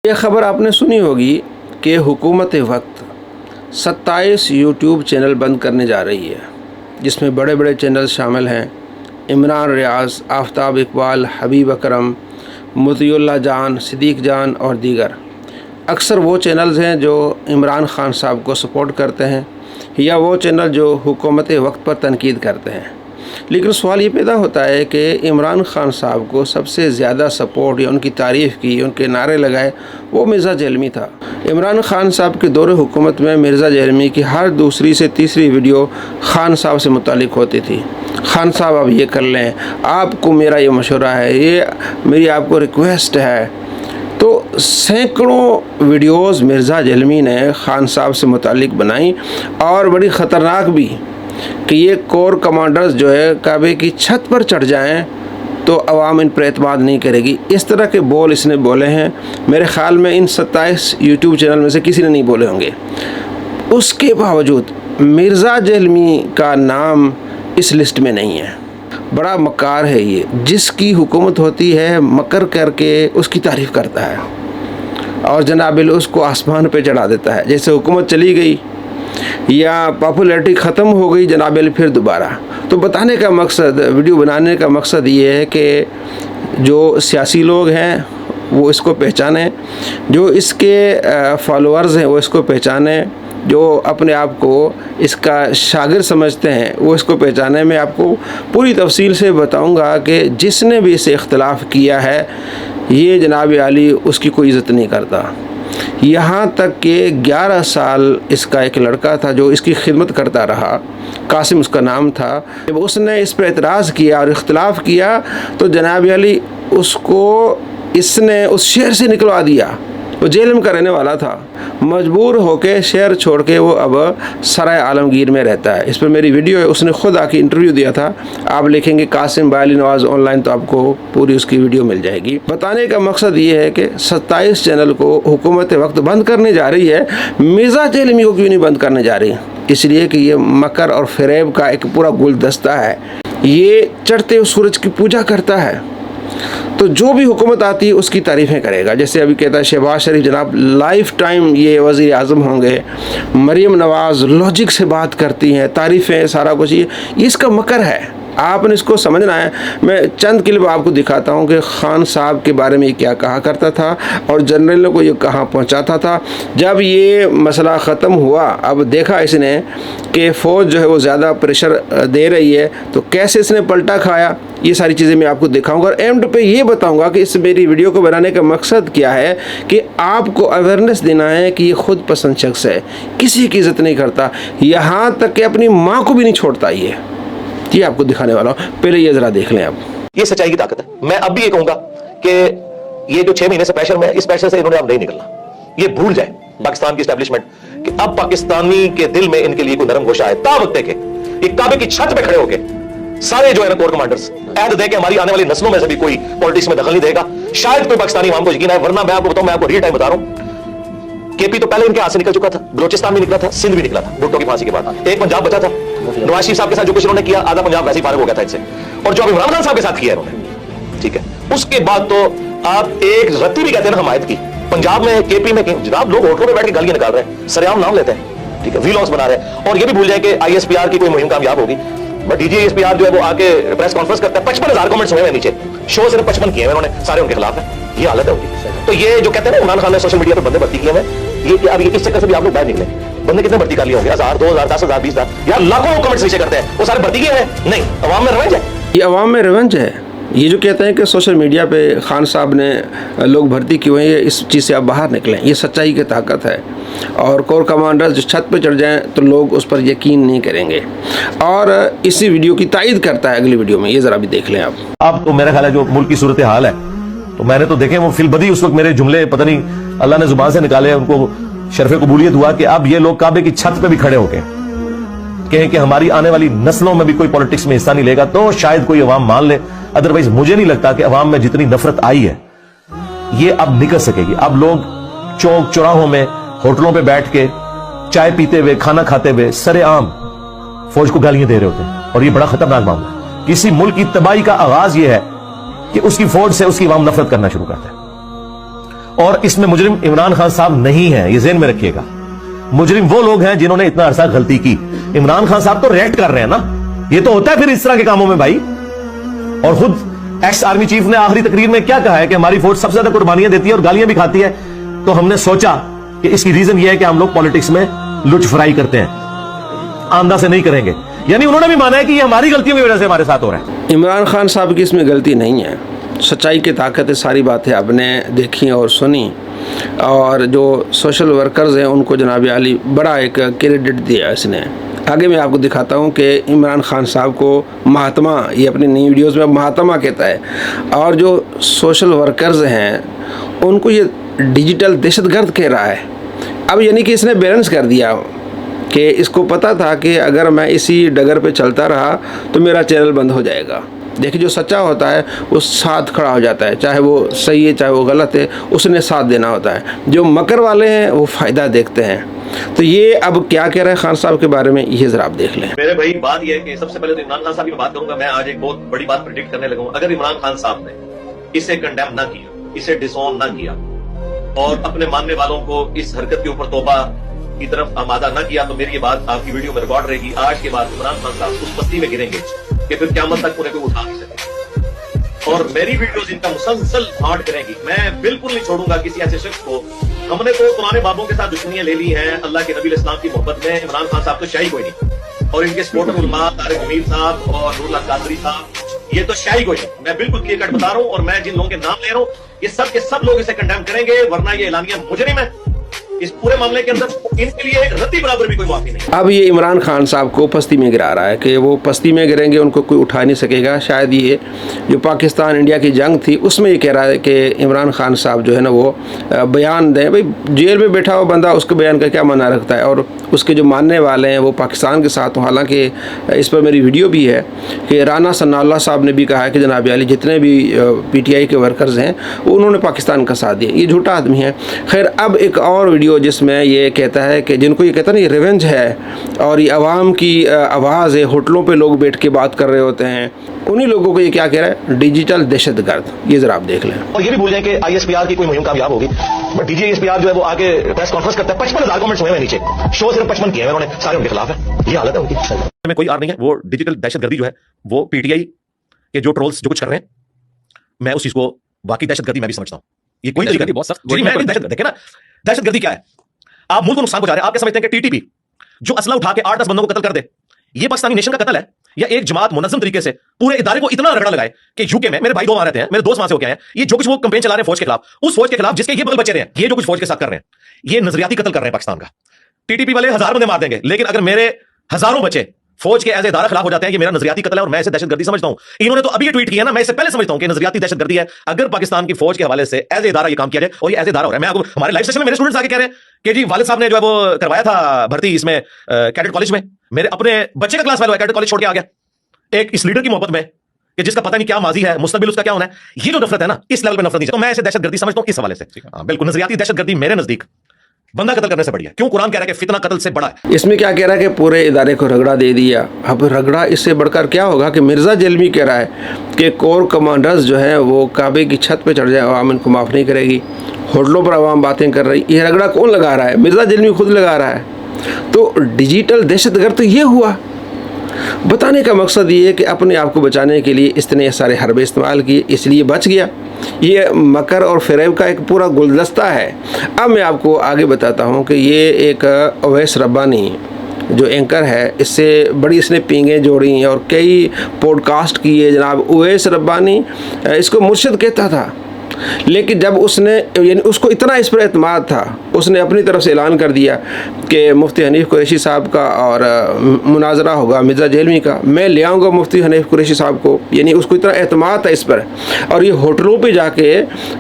یہ خبر آپ نے سنی ہوگی کہ حکومت وقت 27 یوٹیوب چینل بند کرنے جا رہی ہے، جس میں بڑے بڑے چینل شامل ہیں: عمران ریاض، آفتاب اقبال، حبیب اکرم، مطیع اللہ جان، صدیق جان اور دیگر۔ اکثر وہ چینلز ہیں جو عمران خان صاحب کو سپورٹ کرتے ہیں یا وہ چینل جو حکومت وقت پر تنقید کرتے ہیں۔ لیکن سوال یہ پیدا ہوتا ہے کہ عمران خان صاحب کو سب سے زیادہ سپورٹ یا ان کی تعریف کی، ان کے نعرے لگائے وہ مرزا جیلمی تھا۔ عمران خان صاحب کے دور حکومت میں مرزا جیلمی کی ہر دوسری سے تیسری ویڈیو خان صاحب سے متعلق ہوتی تھی۔ خان صاحب اب یہ کر لیں، آپ کو میرا یہ مشورہ ہے، یہ میری آپ کو ریکویسٹ ہے۔ تو سینکڑوں ویڈیوز مرزا جیلمی نے خان صاحب سے متعلق بنائیں اور بڑی خطرناک بھی، کہ یہ کور کمانڈرز جو ہے کعبے کی چھت پر چڑھ جائیں تو عوام ان پر اعتماد نہیں کرے گی۔ اس طرح کے بول اس نے بولے ہیں، میرے خیال میں ان 27 یوٹیوب چینل میں سے کسی نے نہیں بولے ہوں گے۔ اس کے باوجود مرزا جیلمی کا نام اس لسٹ میں نہیں ہے۔ بڑا مکار ہے یہ، جس کی حکومت ہوتی ہے مکر کر کے اس کی تعریف کرتا ہے اور جناب اس کو آسمان پہ چڑھا دیتا ہے۔ جیسے حکومت چلی گئی یا پاپولیرٹی ختم ہو گئی جناب پھر دوبارہ۔ تو بتانے کا مقصد، ویڈیو بنانے کا مقصد یہ ہے کہ جو سیاسی لوگ ہیں وہ اس کو پہچانیں، جو اس کے فالوورز ہیں وہ اس کو پہچانیں، جو اپنے آپ کو اس کا شاگرد سمجھتے ہیں وہ اس کو پہچانے۔ میں آپ کو پوری تفصیل سے بتاؤں گا کہ جس نے بھی اسے اختلاف کیا ہے یہ جناب عالی اس کی کوئی عزت نہیں کرتا۔ یہاں تک کہ 11 سال اس کا ایک لڑکا تھا جو اس کی خدمت کرتا رہا، قاسم اس کا نام تھا، جب اس نے اس پر اعتراض کیا اور اختلاف کیا تو جناب علی اس نے اس شہر سے نکلوا دیا۔ وہ جیل میں کا رہنے والا تھا، مجبور ہو کے شہر چھوڑ کے وہ اب سرائے عالمگیر میں رہتا ہے۔ اس پر میری ویڈیو ہے، اس نے خود آ کے انٹرویو دیا تھا، آپ لکھیں گے Qasim by Ali Nawaz on line تو آپ کو پوری اس کی ویڈیو مل جائے گی۔ بتانے کا مقصد یہ ہے کہ 27 چینل کو حکومت وقت بند کرنے جا رہی ہے، مرزا جیلمی کو کیوں نہیں بند کرنے جا رہی؟ اس لیے کہ یہ مکر اور فریب کا ایک پورا گلدستہ ہے، یہ چڑھتے سورج کی پوجا کرتا ہے۔ تو جو بھی حکومت آتی ہے اس کی تعریفیں کرے گا۔ جیسے ابھی کہتا ہے شہباز شریف جناب لائف ٹائم یہ وزیر اعظم ہوں گے، مریم نواز لاجک سے بات کرتی ہیں، تعریفیں، سارا کچھ، یہ اس کا مکر ہے، آپ نے اس کو سمجھنا ہے۔ میں چند کلپ آپ کو دکھاتا ہوں کہ خان صاحب کے بارے میں یہ کیا کہا کرتا تھا اور جنرلوں کو یہ کہاں پہنچاتا تھا۔ جب یہ مسئلہ ختم ہوا، اب دیکھا اس نے کہ فوج جو ہے وہ زیادہ پریشر دے رہی ہے تو کیسے اس نے پلٹا کھایا، یہ ساری چیزیں میں آپ کو دکھاؤں گا اور اینڈ پہ یہ بتاؤں گا کہ اس میری ویڈیو کو بنانے کا مقصد کیا ہے، کہ آپ کو اویئرنیس دینا ہے کہ یہ خود پسند شخص ہے، کسی کی عزت نہیں کرتا، یہاں تک کہ اپنی ماں کو بھی نہیں چھوڑتا۔ یہ آپ کو دکھانے والا ہوں، پہلے یہ ذرا دیکھ لیں آپ۔ یہ سچائی کی طاقت ہے۔ میں اب بھی یہ کہوں گا کہ یہ جو 6 مہینے سے پریشر میں، اس پریشر سے انہوں نے اب نہیں نکلنا۔ یہ بھول جائیں پاکستان کی اسٹیبلشمنٹ کہ اب پاکستانی کے دل میں ان کے لیے کوئی نرم گوشہ ہے۔ تا وقت کہ یہ کعبے کی چھت پہ کھڑے ہو کے سارے جو ہے نا کور کمانڈرز عہد دے کہ ہماری آنے والی نسلوں میں سے بھی کوئی پالیٹکس میں دخل نہیں دے گا، شاید کوئی پاکستانی عوام کو یقین ہے، ورنہ میں آپ کو بتاؤں، میں آپ کو ریل ٹائم بتا رہا ہوں، کے پی تو پہلے ان کے ہاتھ سے نکل چکا تھا، بلوچستان بھی نکلا تھا، سندھ بھی نکلا تھا بھٹو کی پھانسی کے بعد، ایک پنجاب بچا تھا۔ نواز شریف صاحب کے ساتھ جو کچھ انہوں نے کیا، آدھا پنجاب ویسے ہی فارغ ہو گیا تھا ان سے، اور جو ابھی عمران خان صاحب کے ساتھ کیا ہے انہوں نے، ٹھیک ہے۔ اس کے بعد تو آپ ایک رتی بھی کہتے ہیں نا حمایت کی، پنجاب میں کے پی میں جناب لوگ ہوٹلوں پہ بیٹھ کے گالیاں نکال رہے ہیں، سریعام نام لیتے ہیں، ٹھیک ہے، ویلاگز بنا رہے ہیں، اور یہ بھی بھول جائیں کہ آئی ایس پی آر کی کوئی مہم کامیاب ہوگی، but D G S P R جو ہے وہ آ کے پریس کانفرنس کرتا ہے، 55,000 کمنٹس ہوئے ہیں نیچے، شو صرف 55 کیے ہیں انہوں نے، سارے ان کے خلاف ہیں، یہ حالت ہے ان کی۔ تو یہ جو کہتے ہیں نا عمران خان نے سوشل میڈیا پہ بندے بھرتی کیے ہیں، یہ اب اس چکر سے بھی آپ لوگ باہر نکلے، بندے کتنے بھرتی کر لیے ہوں گے، 1000 2000 10,000 20,000 یار لاکھوں کمنٹس نیچے کرتے ہیں، وہ سارے بھرتی کیے ہیں؟ نہیں، عوام میں روینج ہے، یہ عوام میں روینج ہے۔ یہ جو کہتے ہیں کہ سوشل میڈیا پہ خان صاحب نے لوگ بھرتی کیے ہوئے ہیں، یہ اس چیز سے آپ باہر نکلیں، یہ سچائی کی طاقت ہے۔ اور کور کمانڈرز جو چھت پہ چڑھ جائیں تو لوگ اس پر یقین نہیں کریں گے، اور اسی ویڈیو کی تائید کرتا ہے اگلی ویڈیو میں، یہ ذرا بھی دیکھ لیں آپ۔ اب تو میرا خیال ہے جو ملک کی صورتحال ہے، تو میں نے تو دیکھیں وہ فی البدی اس وقت میرے جملے پتہ نہیں اللہ نے زبان سے نکالے، ان کو شرف قبولیت ہوا کہ اب یہ لوگ کعبے کی چھت پہ بھی کھڑے ہو کے کہیں کہ ہماری آنے والی نسلوں میں بھی کوئی پولیٹکس میں حصہ نہیں لے گا، تو شاید کوئی عوام مان لے، ادروائز مجھے نہیں لگتا کہ عوام میں جتنی نفرت آئی ہے یہ اب نکل سکے گی۔ اب لوگ چوک چوراہوں میں ہوٹلوں پہ بیٹھ کے چائے پیتے ہوئے، کھانا کھاتے ہوئے سرے عام فوج کو گالیاں دے رہے ہوتے ہیں، اور یہ بڑا خطرناک معاملہ ہے۔ کسی ملک کی تباہی کا آغاز یہ ہے کہ اس کی فوج سے اس کی عوام نفرت کرنا شروع کرتا ہے، اور اس میں مجرم عمران خان صاحب نہیں ہیں, یہ ذہن میں رکھیے گا. مجرم وہ لوگ ہیں جنہوں نے اتنا عرصہ غلطی کی. عمران خان صاحب تو ریئیکٹ کر رہے ہیں نا, یہ تو ہوتا ہے پھر اس طرح کے کاموں میں بھائی. اور خود ایکس آرمی چیف نے آخری تقریر میں کیا کہا ہے کہ ہماری فوج سب سے زیادہ قربانیاں دیتی ہے اور گالیاں بھی کھاتی ہے. تو ہم نے سوچا کہ اس کی ریزن یہ ہے کہ ہم لوگ پالیٹکس میں لچ فرائی کرتے ہیں, آندہ سے نہیں کریں گے. یعنی انہوں نے بھی مانا ہے کہ یہ ہماری غلطیوں کی وجہ سے ہمارے ساتھ ہو رہا ہے. عمران خان صاحب کی اس میں غلطی نہیں ہے. سچائی کی طاقت ہے, ساری باتیں آپ نے دیکھی اور سنی. اور جو سوشل ورکرز ہیں ان کو جناب عالی بڑا ایک کریڈٹ دیا اس نے. آگے میں آپ کو دکھاتا ہوں کہ عمران خان صاحب کو مہاتما, یہ اپنی نئی ویڈیوز میں مہاتما کہتا ہے, اور جو سوشل ورکرز ہیں ان کو یہ ڈیجیٹل دہشت گرد کہہ رہا ہے. اب یعنی کہ اس نے بیلنس کر دیا کہ اس کو پتہ تھا کہ اگر میں اسی ڈگر پہ چلتا رہا تو میرا چینل بند ہو جائے گا. دیکھیں, جو سچا ہوتا ہے وہ ساتھ کھڑا ہو جاتا ہے, چاہے وہ صحیح ہے چاہے وہ غلط ہے, اس نے ساتھ دینا ہوتا ہے. جو مکر والے ہیں وہ فائدہ دیکھتے ہیں. تو یہ اب کیا کہہ رہے ہیں خان صاحب کے بارے میں, یہ ذرا آپ دیکھ لیں. میرے بھائی بات یہ ہے کہ سب سے پہلے تو عمران خان صاحب کی بات کروں گا. میں آج ایک بہت بڑی بات پریڈکٹ کرنے لگا ہوں. اگر عمران خان صاحب نے اسے کنڈیم نہ کیا, اسے ڈس آن نہ کیا اور اپنے ماننے والوں کو اس حرکت کے اوپر توبہ کی طرف آمادہ نہ کیا, تو میری یہ بات آپ کی ویڈیو میں ریکارڈ رہے گی. آج کے بعد عمران خان صاحب اس پستی میں گریں گے کہ پھر قیامت تک انہیں کوئی اٹھا نہیں سکے. اور میری ویڈیوز ان کا مسلسل ہارڈ کریں گی. میں بالکل نہیں چھوڑوں گا کسی ایسے شخص کو. ہم نے تو پرانے بابوں کے ساتھ دشمنیاں لے لی ہیں, اللہ کے نبی اسلام کی محبت میں عمران خان صاحب تو شاہی کوئی نہیں, اور ان کے سپورٹر علماء طارق امیر صاحب اور نور اللہ قادری صاحب یہ تو شاہی کوئی نہیں. میں بالکل کلیئر کٹ بتا رہا ہوں, اور میں جن لوگوں کے نام لے رہا ہوں یہ سب کے سب لوگ اسے کنڈیم کریں گے, ورنہ یہ اعلانیہ مجرم ہے. اس پورے معاملے کے اندر ان کے لیے رتی برابر بھی کوئی معافی نہیں. اب یہ عمران خان صاحب کو پستی میں گرا رہا ہے کہ وہ پستی میں گریں گے, ان کو کوئی اٹھا نہیں سکے گا. شاید یہ جو پاکستان انڈیا کی جنگ تھی اس میں یہ کہہ رہا ہے کہ عمران خان صاحب جو ہے نا وہ بیان دیں. بھائی جیل میں بیٹھا ہوا بندہ, اس کے بیان کا کیا معنی رکھتا ہے, اور اس کے جو ماننے والے ہیں وہ پاکستان کے ساتھ ہوں. حالانکہ اس پر میری ویڈیو بھی ہے کہ رانا ثناء اللہ صاحب نے بھی کہا ہے کہ جناب عالی جتنے بھی پی ٹی آئی کے ورکرز ہیں انہوں نے پاکستان کا ساتھ دیا. یہ جھوٹا آدمی ہے. خیر, اب ایک اور ویڈیو جس میں یہ کہتا ہے کہ جن کو یہ کہتا ہے نا یہ ریونج ہے اور یہ عوام کی آواز ہے, ہوٹلوں پہ لوگ بیٹھ کے بات کر رہے ہوتے ہیں, انہی لوگوں کو یہ کیا کہہ رہا ہے, ڈیجیٹل دہشت گرد. یہ ذرا آپ دیکھ لیں. اور یہ بھی بھول جائیں کہ آئی ایس پی آر کی کوئی مہم کامیاب ہوگی, but D G S P R جو ہے وہ آگے پریس کانفرنس کرتا ہے. 55,000 کمنٹس ہوئے ہیں نیچے, شو صرف 55 کیے ہیں انہوں نے, سارے ان کے خلاف ہیں. یہ حالت ہے ان کی. میں کوئی آر نہیں ہے. وہ ڈیجیٹل دہشت گردی جو ہے وہ پی ٹی آئی کے جو ٹرولز جو کچھ کر رہے ہیں, میں اس چیز کو واقعی دہشت گردی میں بھی سمجھتا ہوں. یہ کوئی طریقہ بہت سخت دیکھیں نا, دہشت گردی کیا ہے. آپ ملک کو نقصان پہنچا رہے ہیں. آپ کیا سمجھتے ہیں کہ ٹی ٹی پی جو اسلحہ اٹھا کے 8-10 بندوں کو قتل کر دے, یہ پاکستانی نیشن کا قتل ہے, یا ایک جماعت منظم طریقے سے پورے ادارے کو اتنا رگڑا لگائے کہ یو کے میں میرے بھائی 2 وہاں رہتے ہیں, میرے دوست وہاں سے ہو کے آئے ہیں, یہ جو کچھ وہ کمپین چلا رہے ہیں فوج کے خلاف, اس فوج کے خلاف جس کے یہ بغل بچے رہے ہیں, یہ جو کچھ فوج کے ساتھ کر رہے ہیں, یہ نظریاتی قتل کر رہے ہیں پاکستان کا. ٹی ٹی پی والے 1000 بندے مار دیں گے, لیکن اگر میرے ہزاروں بچے فوج کے ایز ادارہ خلاف ہو جاتے ہیں, یہ میرا نظریاتی قتل ہے اور میں اسے دہشت گردی سمجھتا ہوں. انہوں نے تو ابھی ٹویٹ کیا نا, میں اسے پہلے سمجھتا ہوں کہ نظریاتی دہشت گردی ہے اگر پاکستان کی فوج کے حوالے سے ایز ادارہ یہ کام کیا جائے, اور یہ ایز ادارہ ہو رہا ہے. میں آپ کو ہمارے لائیو سیشن میں میرے اسٹوڈنٹس آ کے کہہ رہے ہیں کہ جی والد صاحب نے جو ہے وہ کروایا تھا بھرتی اس میں کیڈٹ کالج میں, میرے اپنے بچے کا کلاس فیلو ہے, کیڈٹ کالج چھوڑ کے آ گیا ایک اس لیڈر کی محبت میں کہ جس کا پتہ نہیں کیا ماضی ہے, مستقبل اس کا کیا ہونا ہے. یہ جو نفرت ہے نا, اس لیول پہ نفرت نہیں, تو میں اسے دہشت گردی سمجھتا ہوں اس حوالے سے. بالکل نظریاتی دہشت گردی میرے نزدیک بندہ قتل کرنے سے بڑی ہے. کیوں؟ قرآن کہہ رہا ہے کہ فتنہ قتل سے بڑا ہے. اس میں کیا کہہ رہا ہے کہ پورے ادارے کو رگڑا دے دیا. اب رگڑا اس سے بڑھ کر کیا ہوگا کہ مرزا جلمی کہہ رہا ہے کہ کور کمانڈرز جو ہیں وہ کعبے کی چھت پہ چڑھ جائیں, عوام ان کو معاف نہیں کرے گی. ہوٹلوں پر عوام باتیں کر رہی. یہ رگڑا کون لگا رہا ہے؟ مرزا جلمی خود لگا رہا ہے. تو ڈیجیٹل دہشت گرد تو یہ ہوا. بتانے کا مقصد یہ ہے کہ اپنے آپ کو بچانے کے لیے اس نے سارے حربے استعمال کیے, اس لیے بچ گیا. یہ مکر اور فریب کا ایک پورا گلدستہ ہے. اب میں آپ کو آگے بتاتا ہوں کہ یہ ایک اویس ربانی جو اینکر ہے, اس سے بڑی اس نے پینگیں جوڑی ہیں اور کئی پوڈ کاسٹ کیے. جناب اویس ربانی اس کو مرشد کہتا تھا, لیکن جب اس نے یعنی اس کو اتنا اس پر اعتماد تھا, اس نے اپنی طرف سے اعلان کر دیا کہ مفتی حنیف قریشی صاحب کا اور مناظرہ ہوگا مرزا جیلمی کا, میں لے آؤں گا مفتی حنیف قریشی صاحب کو. یعنی اس کو اتنا اعتماد تھا اس پر, اور یہ ہوٹلوں پہ جا کے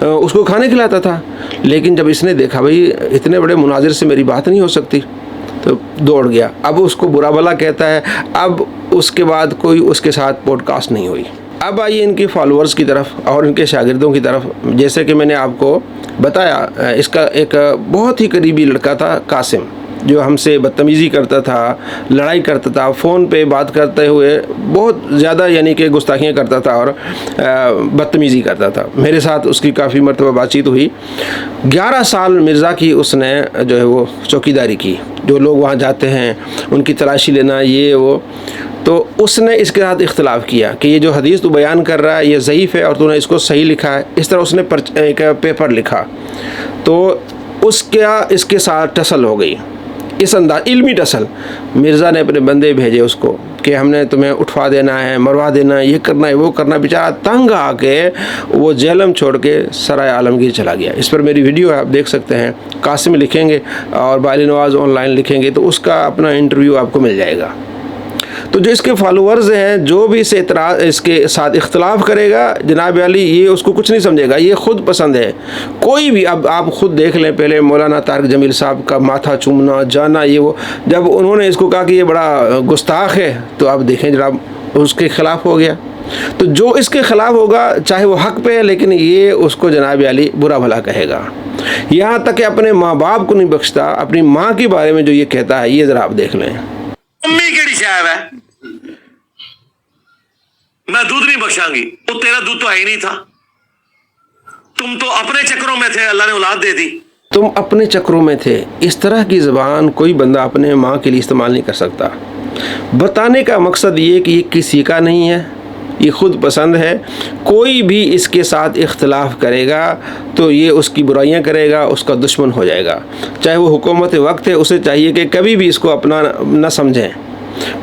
اس کو کھانے کھلاتا تھا. لیکن جب اس نے دیکھا بھائی اتنے بڑے مناظر سے میری بات نہیں ہو سکتی, تو دوڑ گیا. اب اس کو برا بھلا کہتا ہے. اب اس کے بعد کوئی اس کے ساتھ پوڈ کاسٹ نہیں ہوئی. اب آئیے ان کی فالوورز کی طرف اور ان کے شاگردوں کی طرف. جیسے کہ میں نے آپ کو بتایا, اس کا ایک بہت ہی قریبی لڑکا تھا قاسم, جو ہم سے بدتمیزی کرتا تھا, لڑائی کرتا تھا, فون پہ بات کرتے ہوئے بہت زیادہ یعنی کہ گستاخیاں کرتا تھا اور بدتمیزی کرتا تھا. میرے ساتھ اس کی کافی مرتبہ بات چیت ہوئی. 11 سال مرزا کی اس نے جو ہے وہ چوکیداری کی, جو لوگ وہاں جاتے ہیں ان کی تلاشی لینا یہ وہ. تو اس نے اس کے ساتھ اختلاف کیا کہ یہ جو حدیث تو بیان کر رہا ہے یہ ضعیف ہے اور تو نے اس کو صحیح لکھا ہے. اس طرح اس نے ایک پیپر لکھا, تو اس کے ساتھ ٹسل ہو گئی, اس انداز علمی ٹسل. مرزا نے اپنے بندے بھیجے اس کو کہ ہم نے تمہیں اٹھوا دینا ہے, مروا دینا ہے, یہ کرنا ہے, وہ کرنا. بیچارہ تنگ آ کے وہ جہلم چھوڑ کے سرائے عالمگیر چلا گیا. اس پر میری ویڈیو ہے, آپ دیکھ سکتے ہیں. قاسم لکھیں گے اور بائلی نواز آن لائن لکھیں گے تو اس کا اپنا انٹرویو آپ کو مل جائے گا. تو جو اس کے فالوورز ہیں, جو بھی اس کے ساتھ اختلاف کرے گا جناب علی, یہ اس کو کچھ نہیں سمجھے گا, یہ خود پسند ہے. کوئی بھی اب آپ خود دیکھ لیں, پہلے مولانا طارق جمیل صاحب کا ماتھا چومنا جانا یہ وہ, جب انہوں نے اس کو کہا کہ یہ بڑا گستاخ ہے تو آپ دیکھیں جناب اس کے خلاف ہو گیا. تو جو اس کے خلاف ہوگا چاہے وہ حق پہ ہے لیکن یہ اس کو جناب علی برا بھلا کہے گا. یہاں تک کہ اپنے ماں باپ کو نہیں بخشتا, اپنی ماں کے بارے میں جو یہ کہتا ہے یہ ذرا آپ دیکھ لیں. امی کیڑی شاید ہے, میں دودھ نہیں بخشاں گی, وہ تیرا دودھ تو ہے ہی نہیں تھا, تم تو اپنے چکروں میں تھے, اللہ نے اولاد دے دی. تم اپنے چکروں میں تھے. اس طرح کی زبان کوئی بندہ اپنے ماں کے لیے استعمال نہیں کر سکتا. بتانے کا مقصد یہ کہ یہ کسی کا نہیں ہے, یہ خود پسند ہے. کوئی بھی اس کے ساتھ اختلاف کرے گا تو یہ اس کی برائیاں کرے گا, اس کا دشمن ہو جائے گا. چاہے وہ حکومت وقت ہے, اسے چاہیے کہ کبھی بھی اس کو اپنا نہ سمجھیں,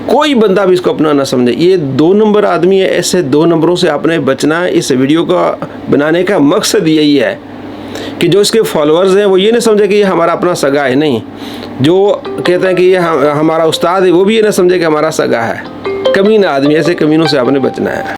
کوئی بندہ بھی اس کو اپنا نہ سمجھے. یہ 2 نمبر آدمی ہے, ایسے 2 نمبروں سے آپ نے بچنا ہے. اس ویڈیو کا بنانے کا مقصد یہی ہے کہ جو اس کے فالوورز ہیں وہ یہ نہ سمجھے کہ یہ ہمارا اپنا سگا ہے. نہیں, جو کہتے ہیں کہ یہ ہمارا استاد ہے وہ بھی یہ نہ سمجھے کہ ہمارا سگا ہے. کمینہ آدمی, ایسے کمینوں سے آپ نے بچنا ہے.